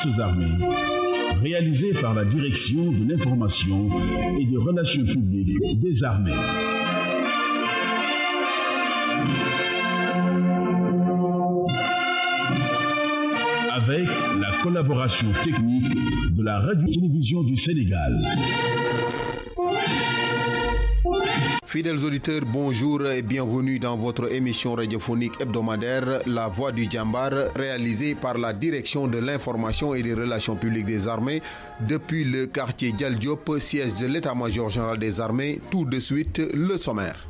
forces armées, réalisé par la Direction de l'information et des relations publiques des armées. Avec la collaboration technique de la Radio-Télévision du Sénégal. Fidèles auditeurs, bonjour et bienvenue dans votre émission radiophonique hebdomadaire La Voix du Djambar, réalisée par la Direction de l'information et des relations publiques des armées depuis le quartier Dial Diop, siège de l'état-major général des armées. Tout de suite, le sommaire.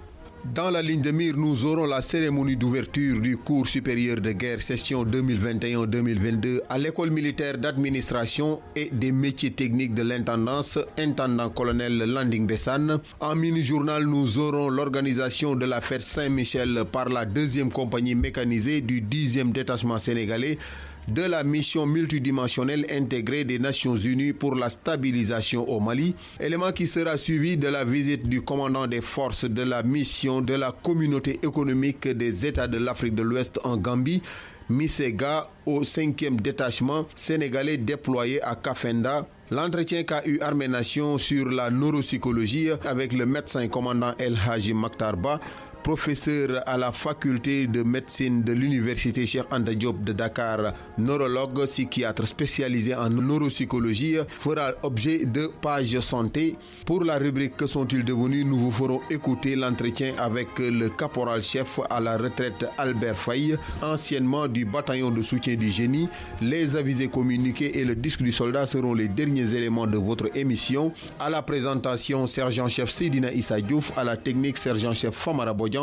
Dans la ligne de mire, nous aurons la cérémonie d'ouverture du cours supérieur de guerre session 2021-2022 à l'école militaire d'administration et des métiers techniques de l'intendance, intendant-colonel Landing Bessane. En mini-journal, nous aurons l'organisation de la fête Saint-Michel par la 2e compagnie mécanisée du 10e détachement sénégalais de la mission multidimensionnelle intégrée des Nations Unies pour la stabilisation au Mali, élément qui sera suivi de la visite du commandant des forces de la mission de la communauté économique des États de l'Afrique de l'Ouest en Gambie, Misega, au 5e détachement sénégalais déployé à Kafenda. L'entretien qu'a eu Armée Nation sur la neuropsychologie avec le médecin commandant El Haji Maktarba, professeur à la faculté de médecine de l'université Cheikh Anta Diop de Dakar, neurologue, psychiatre spécialisé en neuropsychologie, fera objet de pages santé. Pour la rubrique Que sont-ils devenus, nous vous ferons écouter l'entretien avec le caporal-chef à la retraite Albert Faye, anciennement du bataillon de soutien du génie. Les avisés communiqués et le disque du soldat seront les derniers éléments de votre émission. À la présentation, sergent-chef Seydina Issa Diouf, à la technique, sergent-chef Famara Bodjan,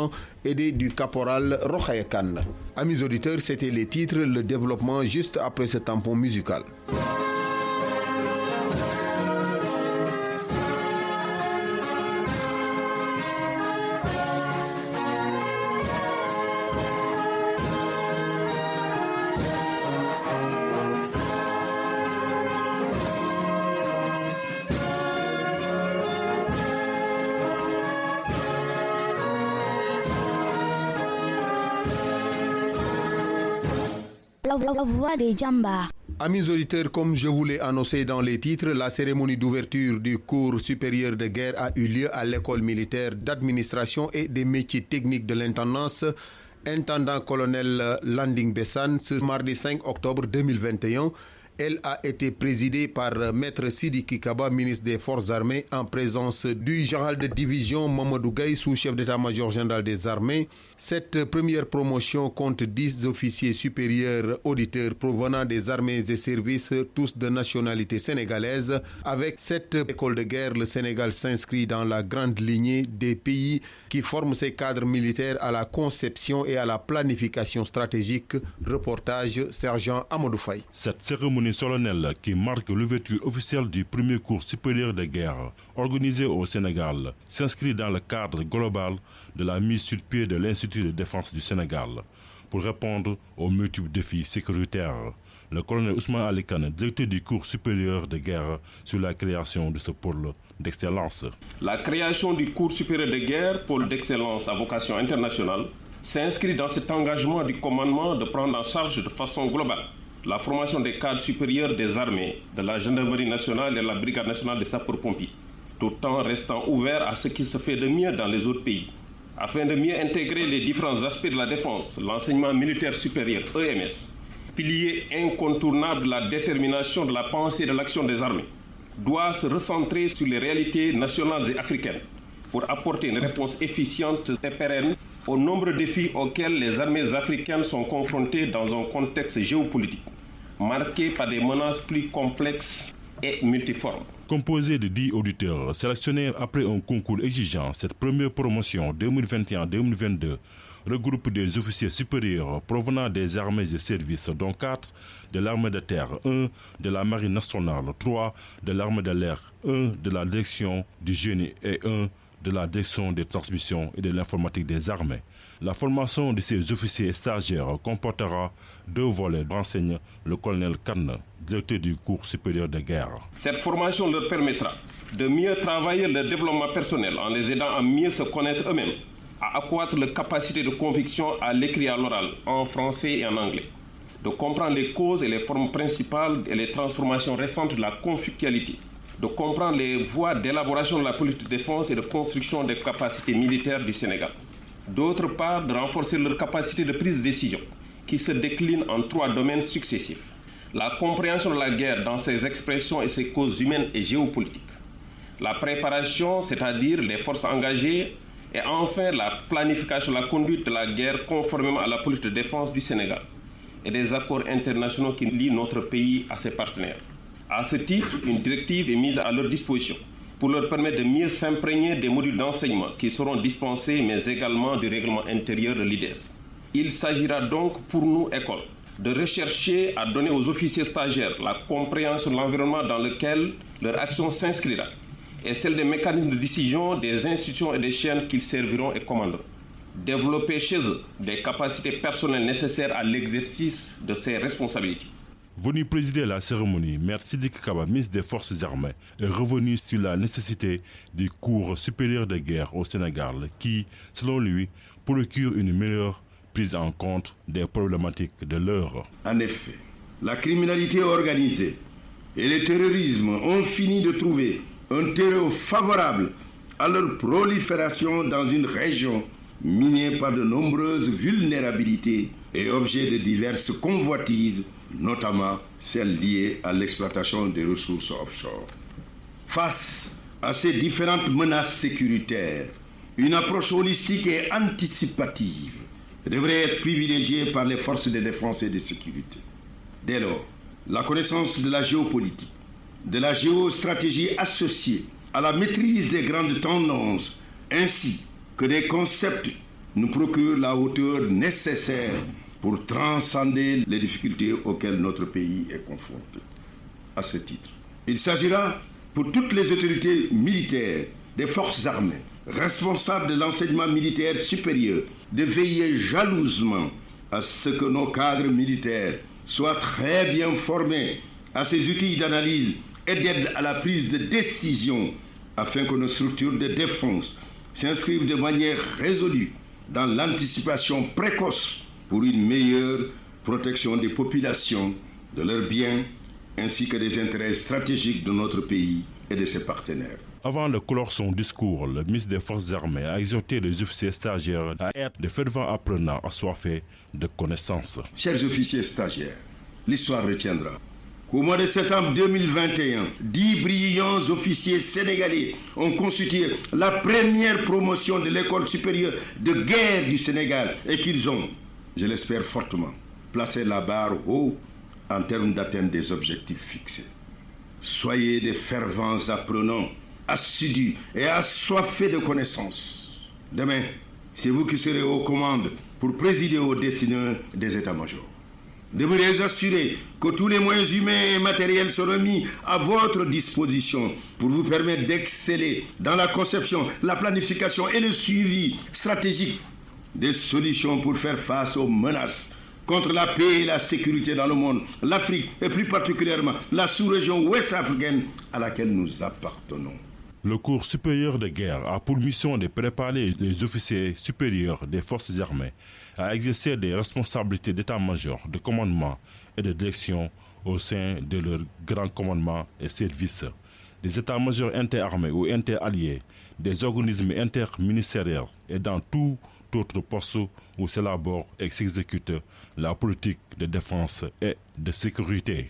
aidé du caporal Rokhaya Kane. Amis auditeurs, c'était les titres, le développement juste après ce tampon musical. La voix des Djambars. Amis auditeurs, comme je vous l'ai annoncé dans les titres, la cérémonie d'ouverture du cours supérieur de guerre a eu lieu à l'école militaire d'administration et des métiers techniques de l'intendance, intendant-colonel Landing Bessane, ce mardi 5 octobre 2021. Elle a été présidée par Maître Sidiki Kaba, ministre des Forces armées, en présence du général de division Mamadou Gaye, sous-chef d'état-major général des armées. Cette première promotion compte 10 officiers supérieurs auditeurs provenant des armées et services, tous de nationalité sénégalaise. Avec cette école de guerre, le Sénégal s'inscrit dans la grande lignée des pays qui forment ses cadres militaires à la conception et à la planification stratégique. Reportage sergent Amadou Faye. Cette cérémonie solennelle qui marque l'ouverture officielle du premier cours supérieur de guerre organisé au Sénégal s'inscrit dans le cadre global de la mise sur pied de l'Institut de défense du Sénégal pour répondre aux multiples défis sécuritaires. Le colonel Ousmane Ali Kane, directeur du cours supérieur de guerre, sur la création de ce pôle d'excellence. La création du cours supérieur de guerre, pôle d'excellence à vocation internationale, s'inscrit dans cet engagement du commandement de prendre en charge de façon globale la formation des cadres supérieurs des armées, de la gendarmerie nationale et de la brigade nationale des sapeurs-pompiers, tout en restant ouvert à ce qui se fait de mieux dans les autres pays, afin de mieux intégrer les différents aspects de la défense. L'enseignement militaire supérieur, EMS, pilier incontournable de la détermination de la pensée et de l'action des armées, doit se recentrer sur les réalités nationales et africaines pour apporter une réponse efficiente et pérenne aux nombreux défis auxquels les armées africaines sont confrontées dans un contexte géopolitique marqué par des menaces plus complexes et multiformes. Composé de 10 auditeurs sélectionnés après un concours exigeant, cette première promotion 2021-2022 regroupe des officiers supérieurs provenant des armées et services, dont 4 de l'armée de terre, 1 de la marine nationale, 3 de l'armée de l'air, 1 de la direction du génie et 1 de la direction des transmissions et de l'informatique des armées. La formation de ces officiers et stagiaires comportera 2 volets, renseigne le colonel Kane, directeur du cours supérieur de guerre. Cette formation leur permettra de mieux travailler leur développement personnel en les aidant à mieux se connaître eux-mêmes, à accroître leur capacité de conviction à l'écrit et à l'oral, en français et en anglais, de comprendre les causes et les formes principales et les transformations récentes de la conflictualité, de comprendre les voies d'élaboration de la politique de défense et de construction des capacités militaires du Sénégal. D'autre part, de renforcer leur capacité de prise de décision, qui se décline en 3 domaines successifs. La compréhension de la guerre dans ses expressions et ses causes humaines et géopolitiques. La préparation, c'est-à-dire les forces engagées. Et enfin, la planification, la conduite de la guerre conformément à la politique de défense du Sénégal et des accords internationaux qui lient notre pays à ses partenaires. À ce titre, une directive est mise à leur disposition pour leur permettre de mieux s'imprégner des modules d'enseignement qui seront dispensés, mais également du règlement intérieur de l'IDES. Il s'agira donc pour nous, écoles, de rechercher à donner aux officiers stagiaires la compréhension de l'environnement dans lequel leur action s'inscrira et celle des mécanismes de décision des institutions et des chaînes qu'ils serviront et commanderont. Développer chez eux des capacités personnelles nécessaires à l'exercice de ces responsabilités. Venu présider la cérémonie, Maître Sidiki Kaba, ministre des Forces armées, est revenu sur la nécessité du cours supérieur de guerre au Sénégal qui, selon lui, procure une meilleure prise en compte des problématiques de l'heure. En effet, la criminalité organisée et le terrorisme ont fini de trouver un terreau favorable à leur prolifération dans une région minée par de nombreuses vulnérabilités et objet de diverses convoitises, notamment celles liées à l'exploitation des ressources offshore. Face à ces différentes menaces sécuritaires, une approche holistique et anticipative devrait être privilégiée par les forces de défense et de sécurité. Dès lors, la connaissance de la géopolitique, de la géostratégie associée à la maîtrise des grandes tendances, ainsi que des concepts, nous procurent la hauteur nécessaire pour transcender les difficultés auxquelles notre pays est confronté. À ce titre, il s'agira pour toutes les autorités militaires des forces armées, responsables de l'enseignement militaire supérieur, de veiller jalousement à ce que nos cadres militaires soient très bien formés à ces outils d'analyse et d'aide à la prise de décision afin que nos structures de défense s'inscrivent de manière résolue dans l'anticipation précoce pour une meilleure protection des populations, de leurs biens, ainsi que des intérêts stratégiques de notre pays et de ses partenaires. Avant de clore son discours, le ministre des Forces armées a exhorté les officiers stagiaires à être de fervents apprenants assoiffés de connaissances. Chers officiers stagiaires, l'histoire retiendra qu'au mois de septembre 2021, 10 brillants officiers sénégalais ont constitué la première promotion de l'école supérieure de guerre du Sénégal et qu'ils ont, je l'espère fortement, placé la barre haut en termes d'atteinte des objectifs fixés. Soyez des fervents apprenants, assidus et assoiffés de connaissances. Demain, c'est vous qui serez aux commandes pour présider aux destinées des états-majors. Demeurez assurés que tous les moyens humains et matériels seront mis à votre disposition pour vous permettre d'exceller dans la conception, la planification et le suivi stratégique des solutions pour faire face aux menaces contre la paix et la sécurité dans le monde, l'Afrique et plus particulièrement la sous-région ouest-africaine à laquelle nous appartenons. Le cours supérieur de guerre a pour mission de préparer les officiers supérieurs des forces armées à exercer des responsabilités d'état-major, de commandement et de direction au sein de leur grand commandement et services, des états-majors interarmés ou interalliés, des organismes interministériels et dans tout autre poste où s'élabore et s'exécute la politique de défense et de sécurité.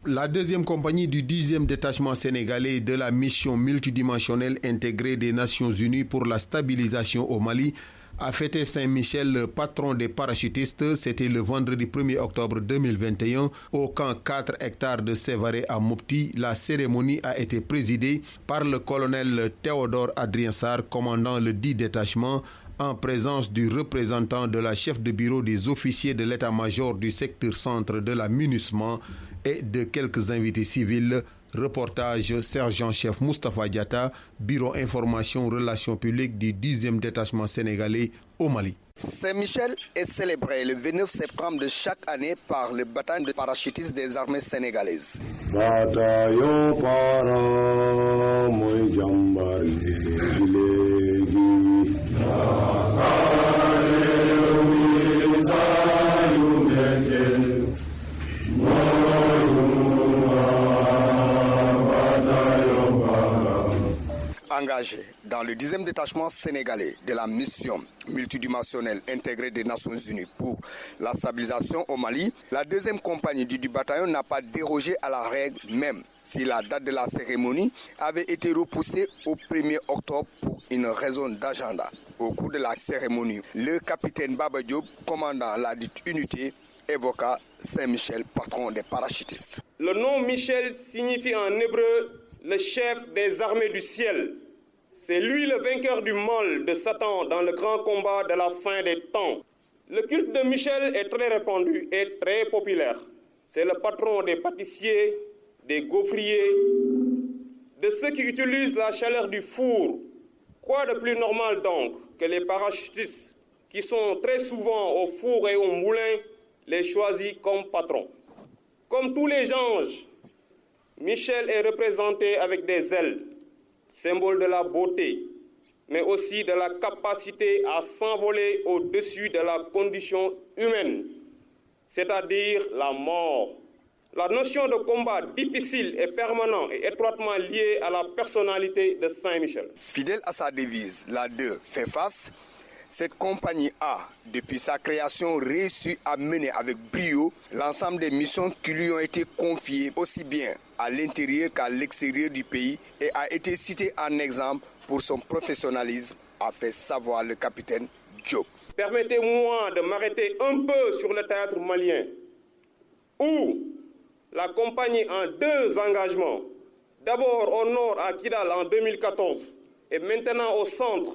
La deuxième compagnie du 10e détachement sénégalais de la mission multidimensionnelle intégrée des Nations Unies pour la stabilisation au Mali a fêté Saint-Michel, patron des parachutistes. C'était le vendredi 1er octobre 2021 au camp 4 hectares de Sévaré à Mopti. La cérémonie a été présidée par le colonel Théodore Adrien Sarr, commandant le 10 détachement, en présence du représentant de la chef de bureau des officiers de l'état-major du secteur centre de la MINUSMA et de quelques invités civils. Reportage sergent-chef Moustapha Diatta, Bureau Information Relations Publiques du 10e détachement sénégalais au Mali. Saint-Michel est célébré le 29 septembre de chaque année par le bataillon de parachutistes des armées sénégalaises. Bataillon para moy jambar legi Engagé dans le 10e détachement sénégalais de la mission multidimensionnelle intégrée des Nations Unies pour la stabilisation au Mali, la 2e compagnie du bataillon n'a pas dérogé à la règle, même si la date de la cérémonie avait été repoussée au 1er octobre pour une raison d'agenda. Au cours de la cérémonie, le capitaine Baba Diop, commandant la dite unité, évoqua Saint-Michel, patron des parachutistes. Le nom Michel signifie en hébreu le chef des armées du ciel. C'est lui le vainqueur du mal de Satan dans le grand combat de la fin des temps. Le culte de Michel est très répandu et très populaire. C'est le patron des pâtissiers, des gaufriers, de ceux qui utilisent la chaleur du four. Quoi de plus normal donc que les parachutistes, qui sont très souvent au four et au moulin, les choisis comme patrons. Comme tous les anges, Michel est représenté avec des ailes, symbole de la beauté, mais aussi de la capacité à s'envoler au-dessus de la condition humaine, c'est-à-dire la mort. La notion de combat difficile et permanent est étroitement liée à la personnalité de Saint-Michel. Fidèle à sa devise, la 2 fait face, cette compagnie a, depuis sa création, réussi à mener avec brio l'ensemble des missions qui lui ont été confiées aussi bien à l'intérieur qu'à l'extérieur du pays et a été cité en exemple pour son professionnalisme, a fait savoir le capitaine Diop. Permettez-moi de m'arrêter un peu sur le théâtre malien, où la compagnie en 2 engagements, d'abord au nord à Kidal en 2014 et maintenant au centre,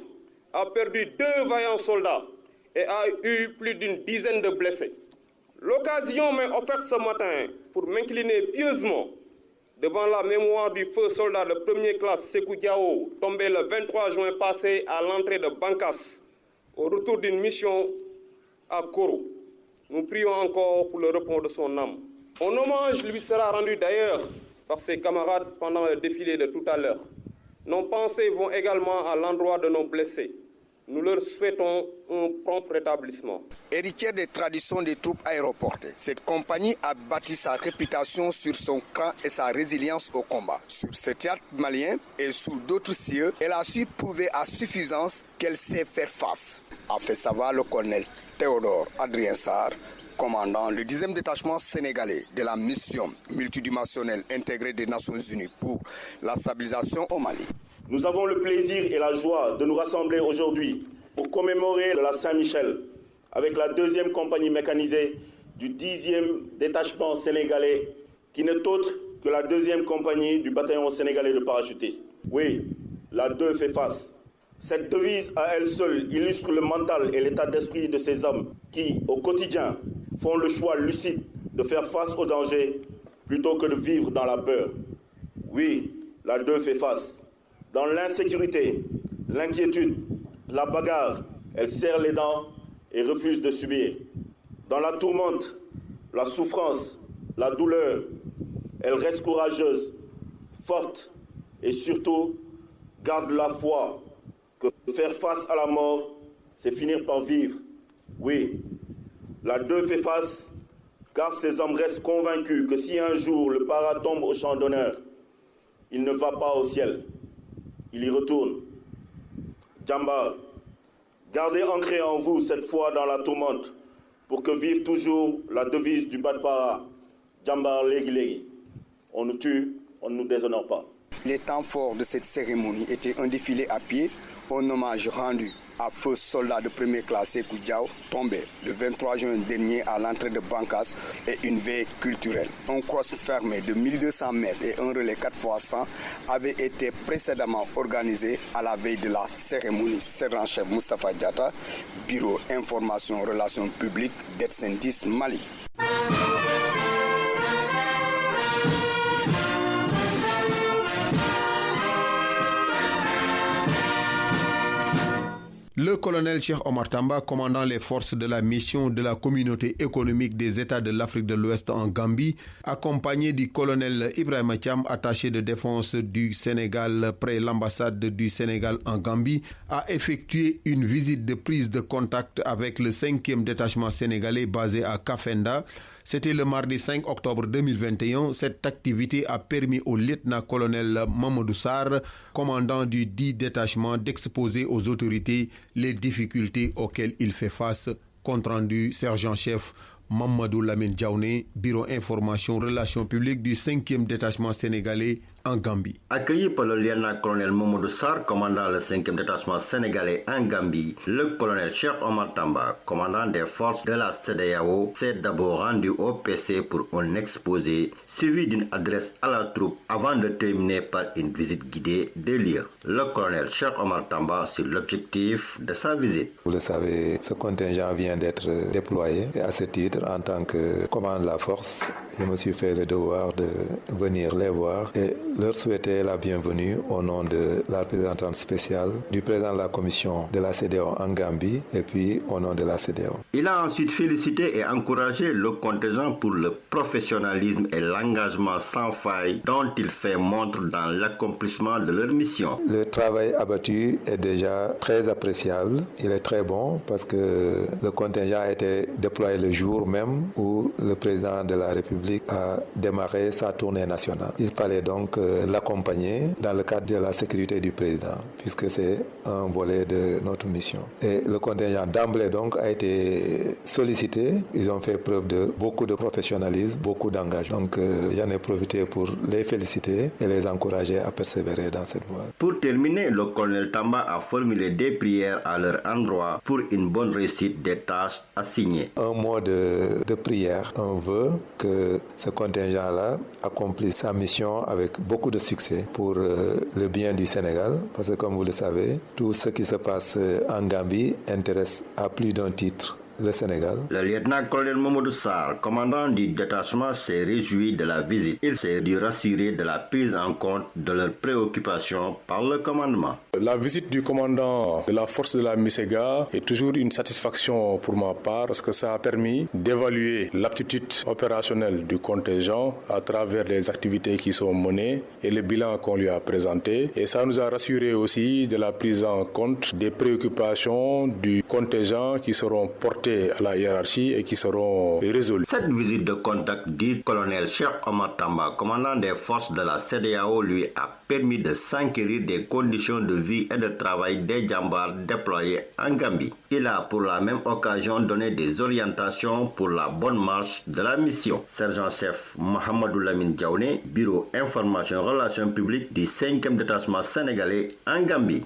a perdu 2 vaillants soldats et a eu plus d'une dizaine de blessés. L'occasion m'est offerte ce matin pour m'incliner pieusement devant la mémoire du feu soldat de 1er classe Sékou Diao, tombé le 23 juin passé à l'entrée de Bankas, au retour d'une mission à Koro. Nous prions encore pour le repos de son âme. Un hommage lui sera rendu d'ailleurs par ses camarades pendant le défilé de tout à l'heure. Nos pensées vont également à l'endroit de nos blessés. Nous leur souhaitons un prompt rétablissement. Héritière des traditions des troupes aéroportées, cette compagnie a bâti sa réputation sur son cran et sa résilience au combat. Sur ce théâtre malien et sous d'autres cieux, elle a su prouver à suffisance qu'elle sait faire face, a fait savoir le colonel Théodore Adrien Sarr, commandant le 10e détachement sénégalais de la mission multidimensionnelle intégrée des Nations Unies pour la stabilisation au Mali. Nous avons le plaisir et la joie de nous rassembler aujourd'hui pour commémorer la Saint-Michel avec la 2e compagnie mécanisée du 10e détachement sénégalais qui n'est autre que la 2e compagnie du bataillon sénégalais de parachutistes. Oui, la 2 fait face. Cette devise à elle seule illustre le mental et l'état d'esprit de ces hommes qui, au quotidien, font le choix lucide de faire face au danger plutôt que de vivre dans la peur. Oui, la 2 fait face. Dans l'insécurité, l'inquiétude, la bagarre, elle serre les dents et refuse de subir. Dans la tourmente, la souffrance, la douleur, elle reste courageuse, forte et surtout garde la foi que faire face à la mort, c'est finir par vivre. Oui, la 2 fait face car ces hommes restent convaincus que si un jour le para tombe au champ d'honneur, il ne va pas au ciel. Il y retourne. Djambar, gardez ancré en vous cette foi dans la tourmente pour que vive toujours la devise du Badpara. Djambar Legi Legi. On nous tue, on ne nous déshonore pas. Les temps forts de cette cérémonie étaient un défilé à pied, un hommage rendu à feu soldat de 1er classe Sékou Diao, tombé le 23 juin dernier à l'entrée de Bankas, et une veille culturelle. Un cross fermé de 1200 mètres et un relais 4x100 avaient été précédemment organisés à la veille de la cérémonie. Sergent-chef Moustapha Diatta, Bureau Information Relations Publiques d'Etsendis Mali. Le Le colonel Cheikh Omar Tamba, commandant les forces de la mission de la communauté économique des États de l'Afrique de l'Ouest en Gambie, accompagné du colonel Ibrahima Thiam, attaché de défense du Sénégal près l'ambassade du Sénégal en Gambie, a effectué une visite de prise de contact avec le 5e détachement sénégalais basé à Kafenda. C'était le mardi 5 octobre 2021. Cette activité a permis au lieutenant-colonel Mamadou Sarr, commandant du dit détachement, d'exposer aux autorités les difficultés auxquelles il fait face. Compte rendu, sergent-chef Mamadou Lamine Diaouné, Bureau Information Relations Publiques du 5e détachement sénégalais en Gambie. Accueilli par le lieutenant-colonel Mamadou Sarr, commandant le 5e détachement sénégalais en Gambie, le colonel Cheikh Omar Tamba, commandant des forces de la CEDEAO, s'est d'abord rendu au PC pour un exposé suivi d'une adresse à la troupe avant de terminer par une visite guidée des lieux. Le colonel Cheikh Omar Tamba sur l'objectif de sa visite. Vous le savez, ce contingent vient d'être déployé et à ce titre, en tant que commandant de la force, je me suis fait le devoir de venir les voir et leur souhaiter la bienvenue au nom de la représentante spéciale, du président de la commission de la CEDEAO en Gambie et puis au nom de la CEDEAO. Il a ensuite félicité et encouragé le contingent pour le professionnalisme et l'engagement sans faille dont il fait montre dans l'accomplissement de leur mission. Le travail abattu est déjà très appréciable. Il est très bon parce que le contingent a été déployé le jour même où le président de la République a démarré sa tournée nationale. Il fallait donc l'accompagner dans le cadre de la sécurité du président, puisque c'est un volet de notre mission. Et le contingent d'emblée donc a été sollicité. Ils ont fait preuve de beaucoup de professionnalisme, beaucoup d'engagement. Donc j'en ai profité pour les féliciter et les encourager à persévérer dans cette voie. Pour terminer, le colonel Tamba a formulé des prières à leur endroit pour une bonne réussite des tâches assignées. Un mot de prière, un vœu que ce contingent-là accomplisse sa mission avec beaucoup de succès pour le bien du Sénégal, parce que comme vous le savez, tout ce qui se passe en Gambie intéresse à plus d'un titre le Sénégal. Le lieutenant-colonel Mamadou Sarr, commandant du détachement, s'est réjoui de la visite. Il s'est dû rassurer de la prise en compte de leurs préoccupations par le commandement. La visite du commandant de la force de la MISEGA est toujours une satisfaction pour ma part parce que ça a permis d'évaluer l'aptitude opérationnelle du contingent à travers les activités qui sont menées et le bilan qu'on lui a présenté. Et ça nous a rassuré aussi de la prise en compte des préoccupations du contingent qui seront portées à la hiérarchie et qui seront résolus. Cette visite de contact du colonel Cheikh Omar Tamba, commandant des forces de la CEDEAO, lui a permis de s'enquérir des conditions de vie et de travail des djambars déployés en Gambie. Il a pour la même occasion donné des orientations pour la bonne marche de la mission. Sergent-chef Mahamadou Lamine Diaouné, Bureau Information Relations Publiques du 5e détachement sénégalais en Gambie.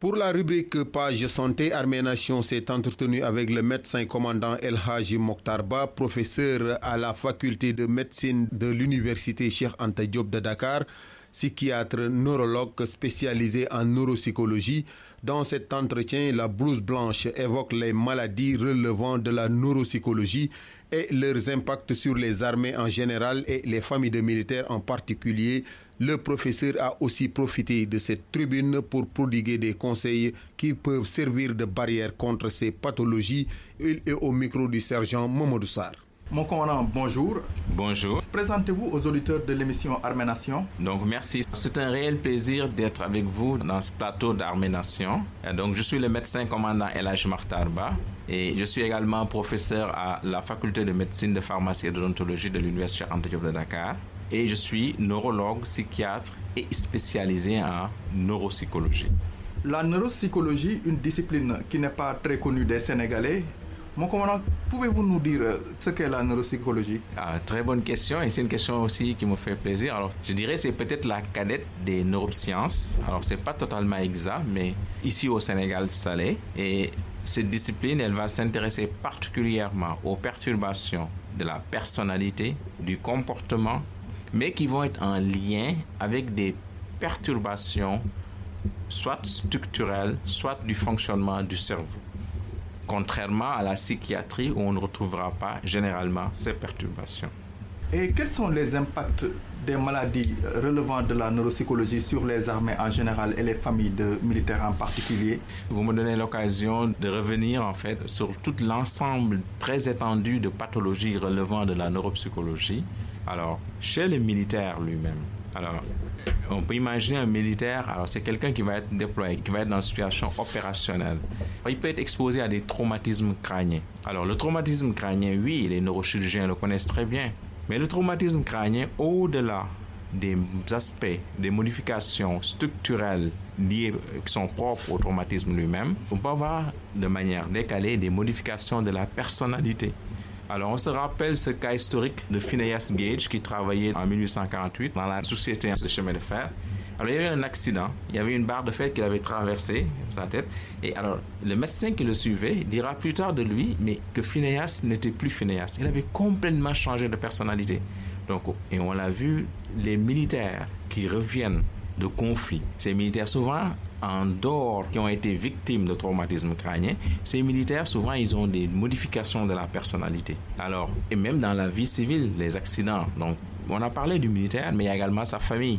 Pour la rubrique Page Santé, Armée Nation s'est entretenu avec le médecin commandant El Haji Mokhtarba, professeur à la faculté de médecine de l'université Cheikh Anta Diop de Dakar, psychiatre neurologue spécialisé en neuropsychologie. Dans cet entretien, la blouse blanche évoque les maladies relevant de la neuropsychologie et leurs impacts sur les armées en général et les familles de militaires en particulier. Le professeur a aussi profité de cette tribune pour prodiguer des conseils qui peuvent servir de barrière contre ces pathologies. Il est au micro du sergent Mamadou Sarr. Mon commandant, bonjour. Bonjour. Présentez-vous aux auditeurs de l'émission Armée Nation. Donc merci. C'est un réel plaisir d'être avec vous dans ce plateau d'Armée Nation. Donc je suis le médecin commandant El Haji Mokhtarba et je suis également professeur à la faculté de médecine, de pharmacie et d'odontologie de l'université Cheikh Anta Diop de Dakar. Et je suis neurologue, psychiatre et spécialisé en neuropsychologie. La neuropsychologie, une discipline qui n'est pas très connue des Sénégalais. Mon commandant, pouvez-vous nous dire ce qu'est la neuropsychologie? Très bonne question et c'est une question aussi qui me fait plaisir. Alors, je dirais que c'est peut-être la cadette des neurosciences. Alors, c'est pas totalement exact, mais ici au Sénégal, ça l'est. Et cette discipline, elle va s'intéresser particulièrement aux perturbations de la personnalité, du comportement, mais qui vont être en lien avec des perturbations soit structurelles, soit du fonctionnement du cerveau. Contrairement à la psychiatrie où on ne retrouvera pas généralement ces perturbations. Et quels sont les impacts des maladies relevant de la neuropsychologie sur les armées en général et les familles de militaires en particulier? Vous me donnez l'occasion de revenir en fait sur tout l'ensemble très étendu de pathologies relevant de la neuropsychologie. Alors, chez le militaire lui-même, alors, on peut imaginer un militaire, alors c'est quelqu'un qui va être déployé, qui va être dans une situation opérationnelle. Il peut être exposé à des traumatismes crâniens. Alors, le traumatisme crânien, oui, les neurochirurgiens le connaissent très bien. Mais le traumatisme crânien, au-delà des aspects, des modifications structurelles liées, qui sont propres au traumatisme lui-même, on peut avoir de manière décalée des modifications de la personnalité. Alors, on se rappelle ce cas historique de Phineas Gage qui travaillait en 1848 dans la société de chemin de fer. Alors, il y avait un accident, il y avait une barre de fer qui avait traversé sa tête. Et alors, le médecin qui le suivait dira plus tard de lui, mais que Phineas n'était plus Phineas. Il avait complètement changé de personnalité. Donc, et on l'a vu, les militaires qui reviennent de conflits, ces militaires souvent en dehors qui ont été victimes de traumatisme crânien, ces militaires souvent ils ont des modifications de la personnalité. Alors, et même dans la vie civile, les accidents. Donc, on a parlé du militaire, mais il y a également sa famille.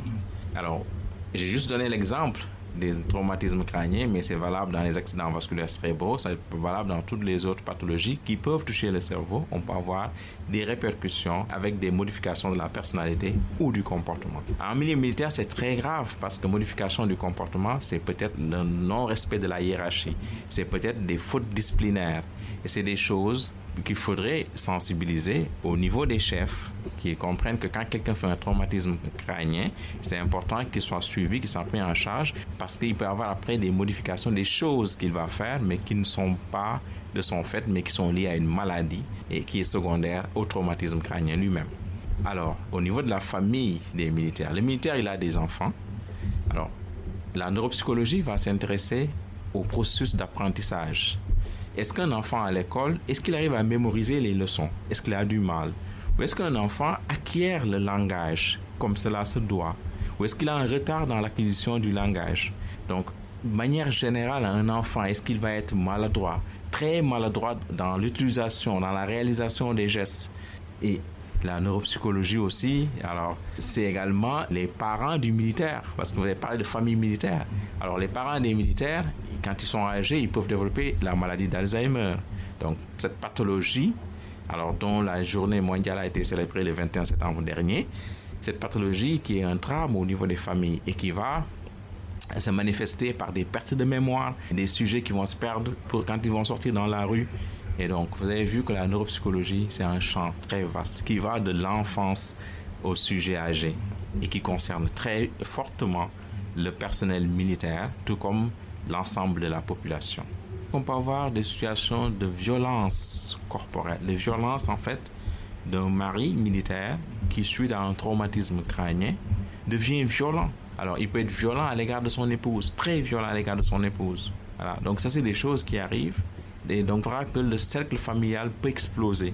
Alors, j'ai juste donné l'exemple des traumatismes crâniens, mais c'est valable dans les accidents vasculaires cérébraux, c'est valable dans toutes les autres pathologies qui peuvent toucher le cerveau. On peut avoir des répercussions avec des modifications de la personnalité ou du comportement. En milieu militaire, c'est très grave parce que modification du comportement, c'est peut-être le non-respect de la hiérarchie, c'est peut-être des fautes disciplinaires et c'est des choses qu'il faudrait sensibiliser au niveau des chefs, qu'ils comprennent que quand quelqu'un fait un traumatisme crânien, c'est important qu'il soit suivi, qu'il soit pris en charge, parce qu'il peut y avoir après des modifications, des choses qu'il va faire, mais qui ne sont pas de son fait, mais qui sont liées à une maladie et qui est secondaire au traumatisme crânien lui-même. Alors, au niveau de la famille des militaires, le militaire, il a des enfants. Alors, la neuropsychologie va s'intéresser au processus d'apprentissage. Est-ce qu'un enfant à l'école, est-ce qu'il arrive à mémoriser les leçons? Est-ce qu'il a du mal? Ou est-ce qu'un enfant acquiert le langage comme cela se doit? Ou est-ce qu'il a un retard dans l'acquisition du langage? Donc, de manière générale, un enfant, est-ce qu'il va être maladroit? Très maladroit dans l'utilisation, dans la réalisation des gestes. Et la neuropsychologie aussi, alors c'est également les parents du militaire, parce que vous avez parlé de famille militaire. Alors les parents des militaires, quand ils sont âgés, ils peuvent développer la maladie d'Alzheimer. Donc cette pathologie, alors dont la journée mondiale a été célébrée le 21 septembre dernier, cette pathologie qui est un drame au niveau des familles et qui va se manifester par des pertes de mémoire, des sujets qui vont se perdre quand ils vont sortir dans la rue. Et donc, vous avez vu que la neuropsychologie, c'est un champ très vaste qui va de l'enfance au sujet âgé et qui concerne très fortement le personnel militaire, tout comme l'ensemble de la population. On peut avoir des situations de violence corporelle, les violences en fait d'un mari militaire qui, suite à un traumatisme crânien, devient violent. Alors, il peut être violent à l'égard de son épouse, très violent à l'égard de son épouse. Voilà. Donc, ça, c'est des choses qui arrivent. Et donc, on verra que le cercle familial peut exploser.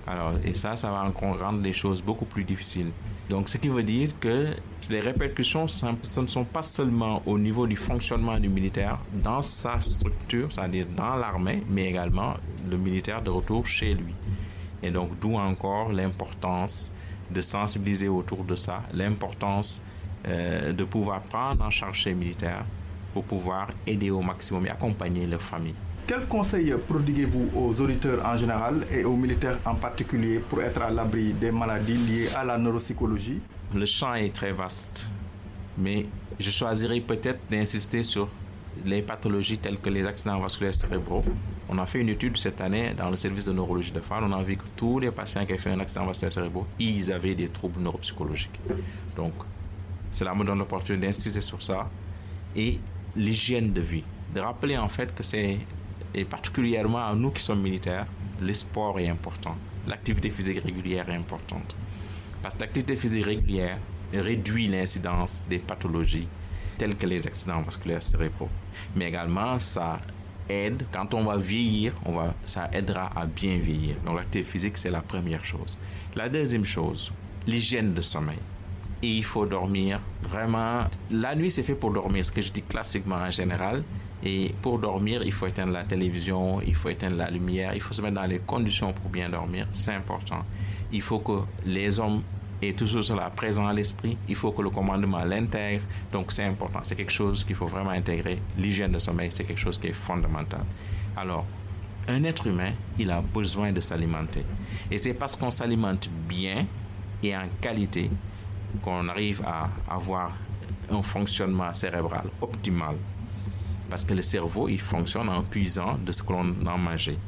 Alors, et ça va encore rendre les choses beaucoup plus difficiles. Donc, ce qui veut dire que les répercussions, ce ne sont pas seulement au niveau du fonctionnement du militaire dans sa structure, c'est-à-dire dans l'armée, mais également le militaire de retour chez lui. Et donc, d'où encore l'importance de sensibiliser autour de ça, l'importance de pouvoir prendre en charge ces militaires pour pouvoir aider au maximum et accompagner leur famille. Quels conseils prodiguez-vous aux auditeurs en général et aux militaires en particulier pour être à l'abri des maladies liées à la neuropsychologie? Le champ est très vaste, mais je choisirais peut-être d'insister sur les pathologies telles que les accidents vasculaires cérébraux. On a fait une étude cette année dans le service de neurologie de FAL. On a vu que tous les patients qui avaient fait un accident vasculaire cérébraux, ils avaient des troubles neuropsychologiques. Donc, cela me donne l'opportunité d'insister sur ça. Et l'hygiène de vie. De rappeler en fait que c'est, et particulièrement à nous qui sommes militaires, le sport est important. L'activité physique régulière est importante. Parce que l'activité physique régulière réduit l'incidence des pathologies telles que les accidents vasculaires cérébraux. Mais également, ça aide, quand on va vieillir, ça aidera à bien vieillir. Donc l'activité physique, c'est la première chose. La deuxième chose, l'hygiène de sommeil. et il faut dormir. Vraiment, la nuit c'est fait pour dormir, ce que je dis classiquement en général. Et pour dormir, il faut éteindre la télévision, il faut éteindre la lumière, il faut se mettre dans les conditions pour bien dormir, c'est important. Il faut que les hommes aient toujours cela présent à l'esprit, il faut que le commandement l'intègre, donc c'est important, c'est quelque chose qu'il faut vraiment intégrer. L'hygiène de sommeil, c'est quelque chose qui est fondamental. Alors, un être humain, il a besoin de s'alimenter. Et c'est parce qu'on s'alimente bien et en qualité qu'on arrive à avoir un fonctionnement cérébral optimal. Parce que le cerveau, il fonctionne en puisant de ce que l'on a mangé.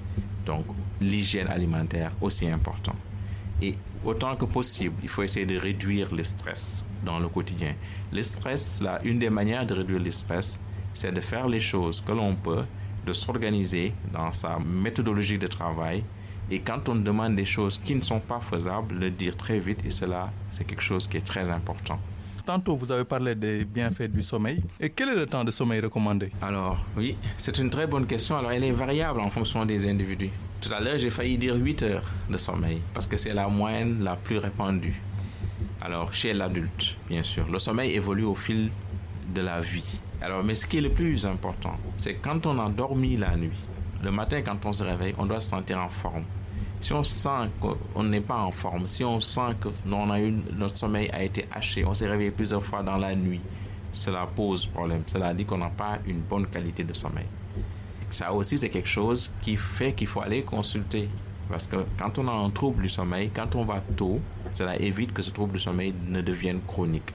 Donc, l'hygiène alimentaire, aussi important. Et autant que possible, il faut essayer de réduire le stress dans le quotidien. Le stress, là, une des manières de réduire le stress, c'est de faire les choses que l'on peut, de s'organiser dans sa méthodologie de travail. Et quand on demande des choses qui ne sont pas faisables, le dire très vite. Et cela, c'est quelque chose qui est très important. Tantôt, vous avez parlé des bienfaits du sommeil. Et quel est le temps de sommeil recommandé? Alors, oui, c'est une très bonne question. Alors, elle est variable en fonction des individus. Tout à l'heure, j'ai failli dire 8 heures de sommeil parce que c'est la moyenne la plus répandue. Alors, chez l'adulte, bien sûr, le sommeil évolue au fil de la vie. Alors, mais ce qui est le plus important, c'est quand on a dormi la nuit, le matin, quand on se réveille, on doit se sentir en forme. Si on sent qu'on n'est pas en forme, si on sent que notre sommeil a été haché, on s'est réveillé plusieurs fois dans la nuit, cela pose problème. Cela dit qu'on n'a pas une bonne qualité de sommeil. Ça aussi, c'est quelque chose qui fait qu'il faut aller consulter. Parce que quand on a un trouble du sommeil, quand on va tôt, cela évite que ce trouble du sommeil ne devienne chronique.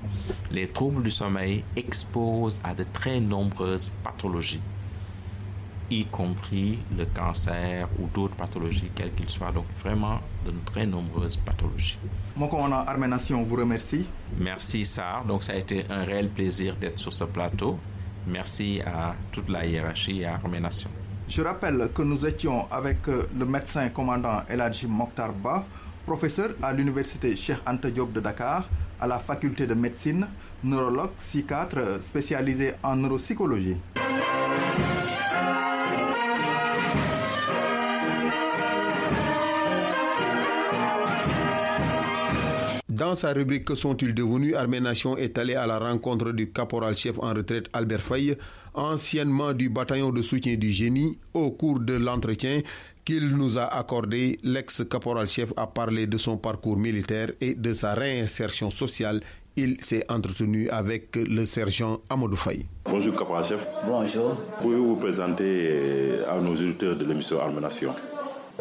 Les troubles du sommeil exposent à de très nombreuses pathologies, y compris le cancer ou d'autres pathologies, quelles qu'ils soient. Donc vraiment, de très nombreuses pathologies. Mon commandant Armée Nation vous remercie. Merci Sarr. Donc ça a été un réel plaisir d'être sur ce plateau. Merci à toute la hiérarchie et à Armée Nation. Je rappelle que nous étions avec le médecin commandant El Hadji Mokhtar Ba, professeur à l'université Cheikh Anta Diop de Dakar, à la faculté de médecine, neurologue, psychiatre spécialisé en neuropsychologie. Dans sa rubrique Que sont-ils devenus, Armée Nation est allé à la rencontre du caporal-chef en retraite Albert Faye, anciennement du bataillon de soutien du génie. Au cours de l'entretien qu'il nous a accordé, l'ex-caporal-chef a parlé de son parcours militaire et de sa réinsertion sociale. Il s'est entretenu avec le sergent Amadou Faye. Bonjour caporal-chef. Bonjour. Pouvez-vous vous présenter à nos auditeurs de l'émission Armée Nation?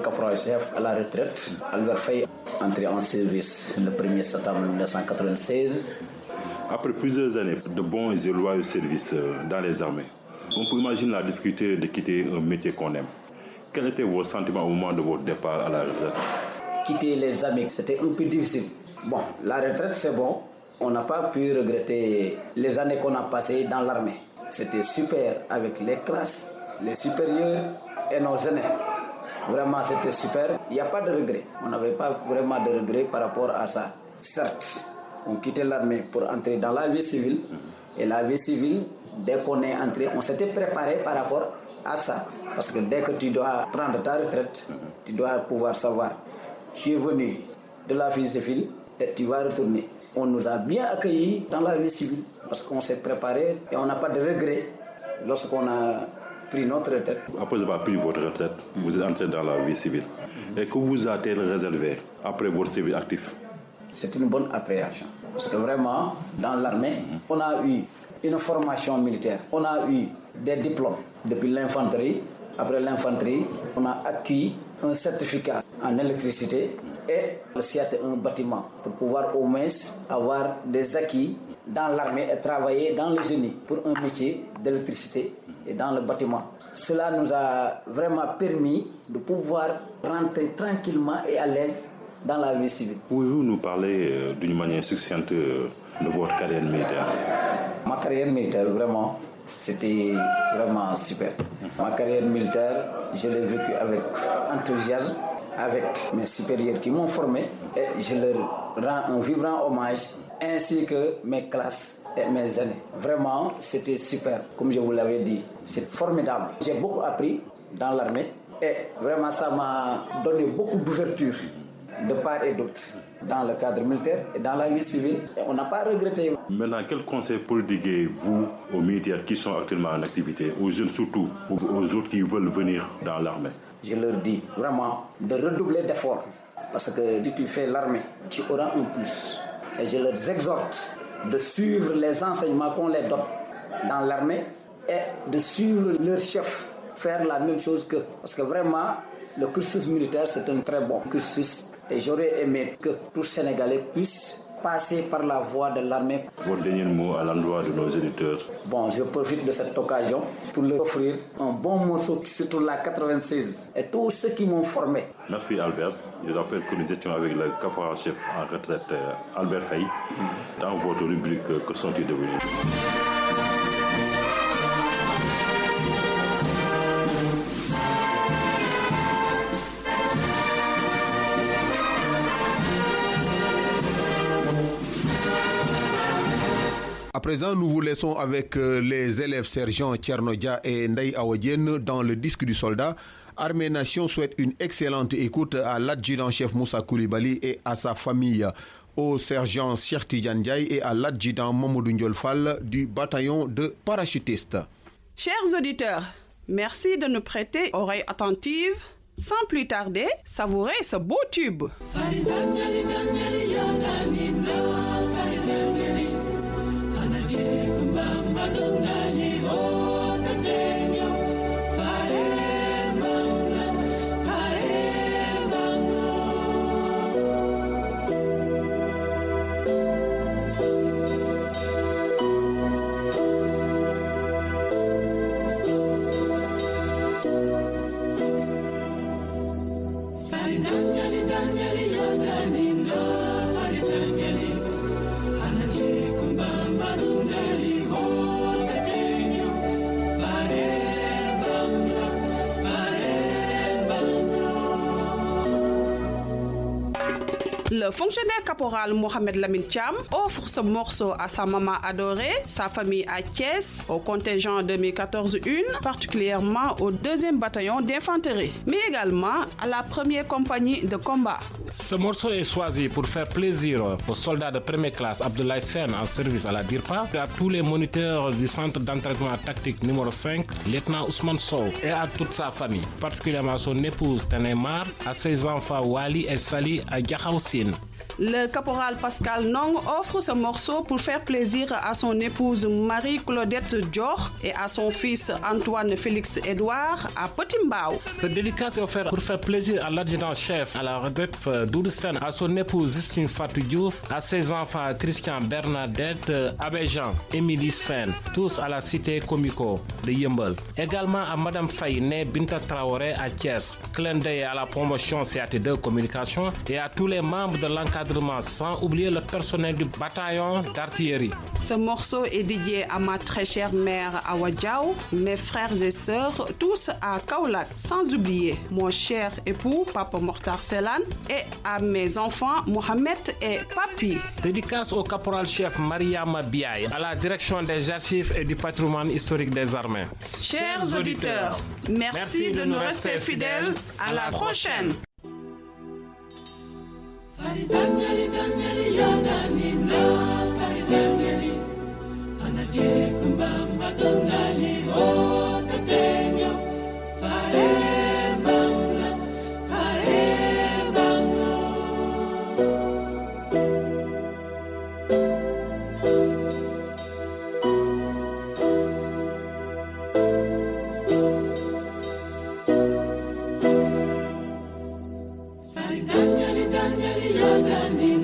Caporal-chef à la retraite, Albert Faye, entré en service le 1er septembre 1996. Après plusieurs années de bons et loyaux services dans les armées, on peut imaginer la difficulté de quitter un métier qu'on aime. Quel était vos sentiments au moment de votre départ à la retraite? Quitter les amis, c'était un peu difficile. Bon, la retraite c'est bon, on n'a pas pu regretter les années qu'on a passées dans l'armée. C'était super avec les classes, les supérieurs et nos aînés. Vraiment, c'était super. Il n'y a pas de regret. On n'avait pas vraiment de regret par rapport à ça. Certes, on quittait l'armée pour entrer dans la vie civile. Et la vie civile, dès qu'on est entré, on s'était préparé par rapport à ça. Parce que dès que tu dois prendre ta retraite, tu dois pouvoir savoir, tu es venu de la vie civile et tu vas retourner. On nous a bien accueillis dans la vie civile parce qu'on s'est préparé et on n'a pas de regret lorsqu'on a pris notre retraite. Après avoir pris votre retraite, vous êtes entré dans la vie civile. Et que vous a-t-il réservé après votre service actif? C'est une bonne appréhension. Parce que vraiment, dans l'armée, on a eu une formation militaire. On a eu des diplômes depuis l'infanterie. Après l'infanterie, on a acquis un certificat en électricité et aussi un bâtiment pour pouvoir au moins avoir des acquis dans l'armée et travailler dans le génie pour un métier d'électricité et dans le bâtiment. Cela nous a vraiment permis de pouvoir rentrer tranquillement et à l'aise dans la vie civile. Pouvez-vous nous parler d'une manière succincte de votre carrière militaire? Ma carrière militaire, vraiment, c'était vraiment super. Ma carrière militaire, je l'ai vécue avec enthousiasme, avec mes supérieurs qui m'ont formé et je leur rends un vibrant hommage, ainsi que mes classes et mes aînés. Vraiment, c'était super, comme je vous l'avais dit. C'est formidable. J'ai beaucoup appris dans l'armée et vraiment ça m'a donné beaucoup d'ouverture de part et d'autre. dans le cadre militaire et dans la vie civile. Et on n'a pas regretté. Maintenant, quel conseil prodiguez-vous aux militaires qui sont actuellement en activité, aux jeunes surtout, ou aux autres qui veulent venir dans l'armée? Je leur dis vraiment de redoubler d'efforts. Parce que si tu fais l'armée, tu auras un plus. Et je leur exhorte de suivre les enseignements qu'on les donne dans l'armée et de suivre leur chef, faire la même chose qu'eux. Parce que vraiment, le cursus militaire, c'est un très bon cursus. Et j'aurais aimé que tout Sénégalais puisse passer par la voie de l'armée. Votre dernier mot à l'endroit de nos éditeurs? Bon, je profite de cette occasion pour leur offrir un bon morceau, surtout la 96, et tous ceux qui m'ont formé. Merci Albert. Je rappelle que nous étions avec le caporal-chef en retraite Albert Faye dans votre rubrique Que sont-ils devenus? À présent, nous vous laissons avec les élèves sergents Tchernodia et Ndaï Awadien dans le disque du soldat. Armée Nation souhaite une excellente écoute à l'adjudant-chef Moussa Koulibaly et à sa famille, au sergent Cheikh Tidiane Ndiaye et à l'adjudant Mamadou Ndiol Fall du bataillon de parachutistes. Chers auditeurs, merci de nous prêter oreille attentive. Sans plus tarder, savourez ce beau tube. Le fonctionnaire caporal Mohamed Lamine Cham offre ce morceau à sa maman adorée, sa famille à Thiès, au contingent 2014-1, particulièrement au 2e bataillon d'infanterie, mais également à la 1re compagnie de combat. Ce morceau est choisi pour faire plaisir aux soldats de première classe Abdoulaye Sen en service à la DIRPA, à tous les moniteurs du centre d'entraînement tactique numéro 5, lieutenant Ousmane Sow, et à toute sa famille, particulièrement à son épouse Tanemar, à ses enfants Wali et Sali à Diakhaoussine. Le caporal Pascal Nong offre ce morceau pour faire plaisir à son épouse Marie-Claudette Dior et à son fils Antoine Félix-Édouard à Petit-Mbao. Le dédicace est offert pour faire plaisir à l'adjudant-chef à la retraite Doudou Sen, à son épouse Justine Fatou Diouf, à ses enfants Christian Bernadette, Abéjan, Émilie Sen, tous à la cité Comico de Yembel. Également à Madame Faye, née Binta Traoré à Thiès, clin d'œil à la promotion CAT2 Communication et à tous les membres de l'encadrement, sans oublier le personnel du bataillon d'artillerie. Ce morceau est dédié à ma très chère mère Awa Diaw, mes frères et sœurs, tous à Kaolack, sans oublier mon cher époux Papa Mokhtar Selan et à mes enfants Mohamed et Papi. Dédicace au caporal-chef Mariama Biaye, à la direction des archives et du patrimoine historique des armées. Chers auditeurs, merci de nous rester fidèles. À la prochaine. Faridanyali danyali ya danina faridanyali anaje kumbamba dongali o tatenyo fae bangla fae banglo Faridanyali danyali ya danina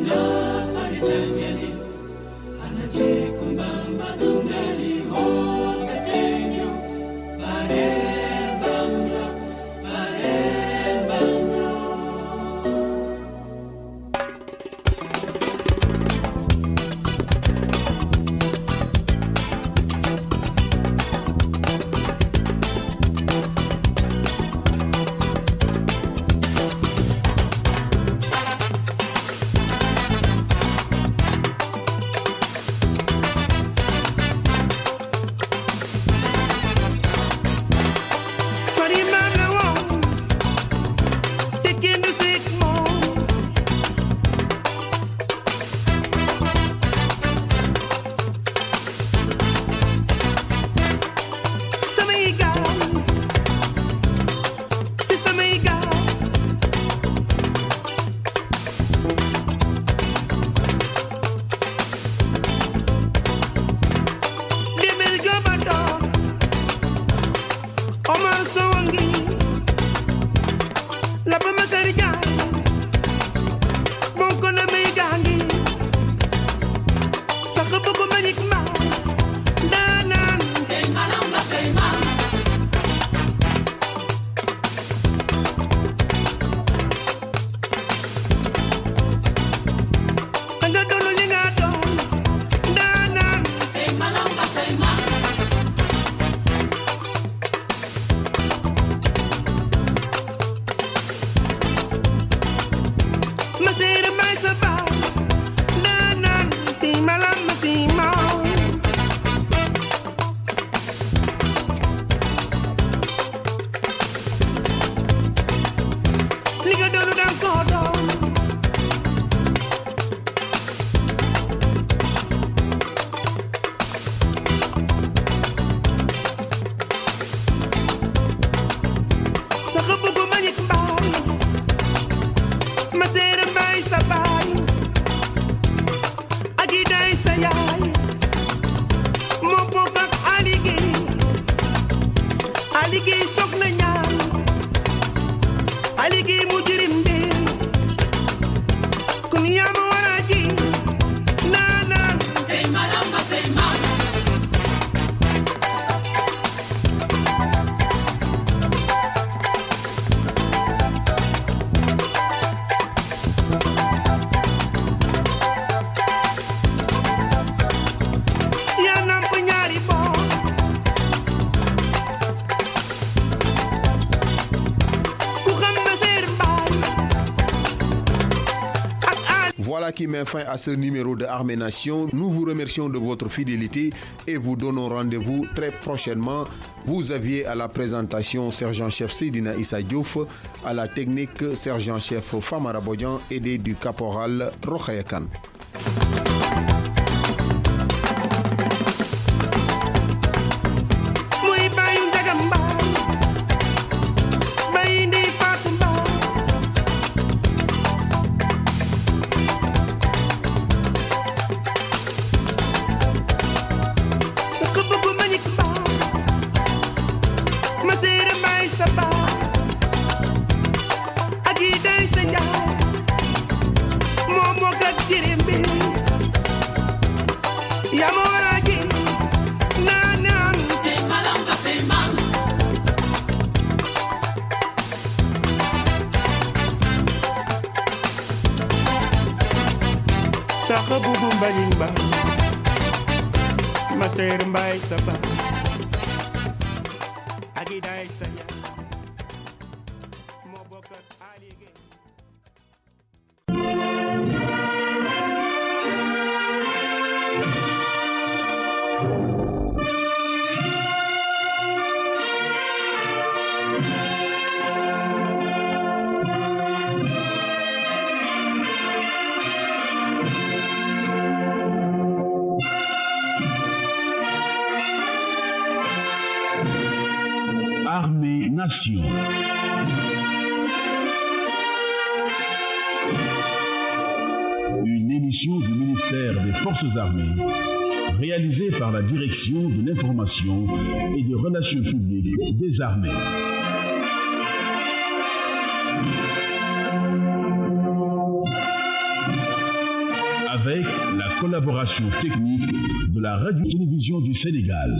qui met fin à ce numéro de Armée Nation. Nous vous remercions de votre fidélité et vous donnons rendez-vous très prochainement. Vous aviez à la présentation sergent-chef Seydina Issa Diouf, à la technique sergent-chef Famara Bodian, aidé du caporal Rokhaya Kane. Saka bubu mbanyimba Maser mbai saba Agidai saya Mobokat alige Armée Nation. Une émission du ministère des Forces armées, réalisée par la Direction de l'information et des relations publiques des armées. Avec la collaboration technique de la Radio-Télévision du Sénégal.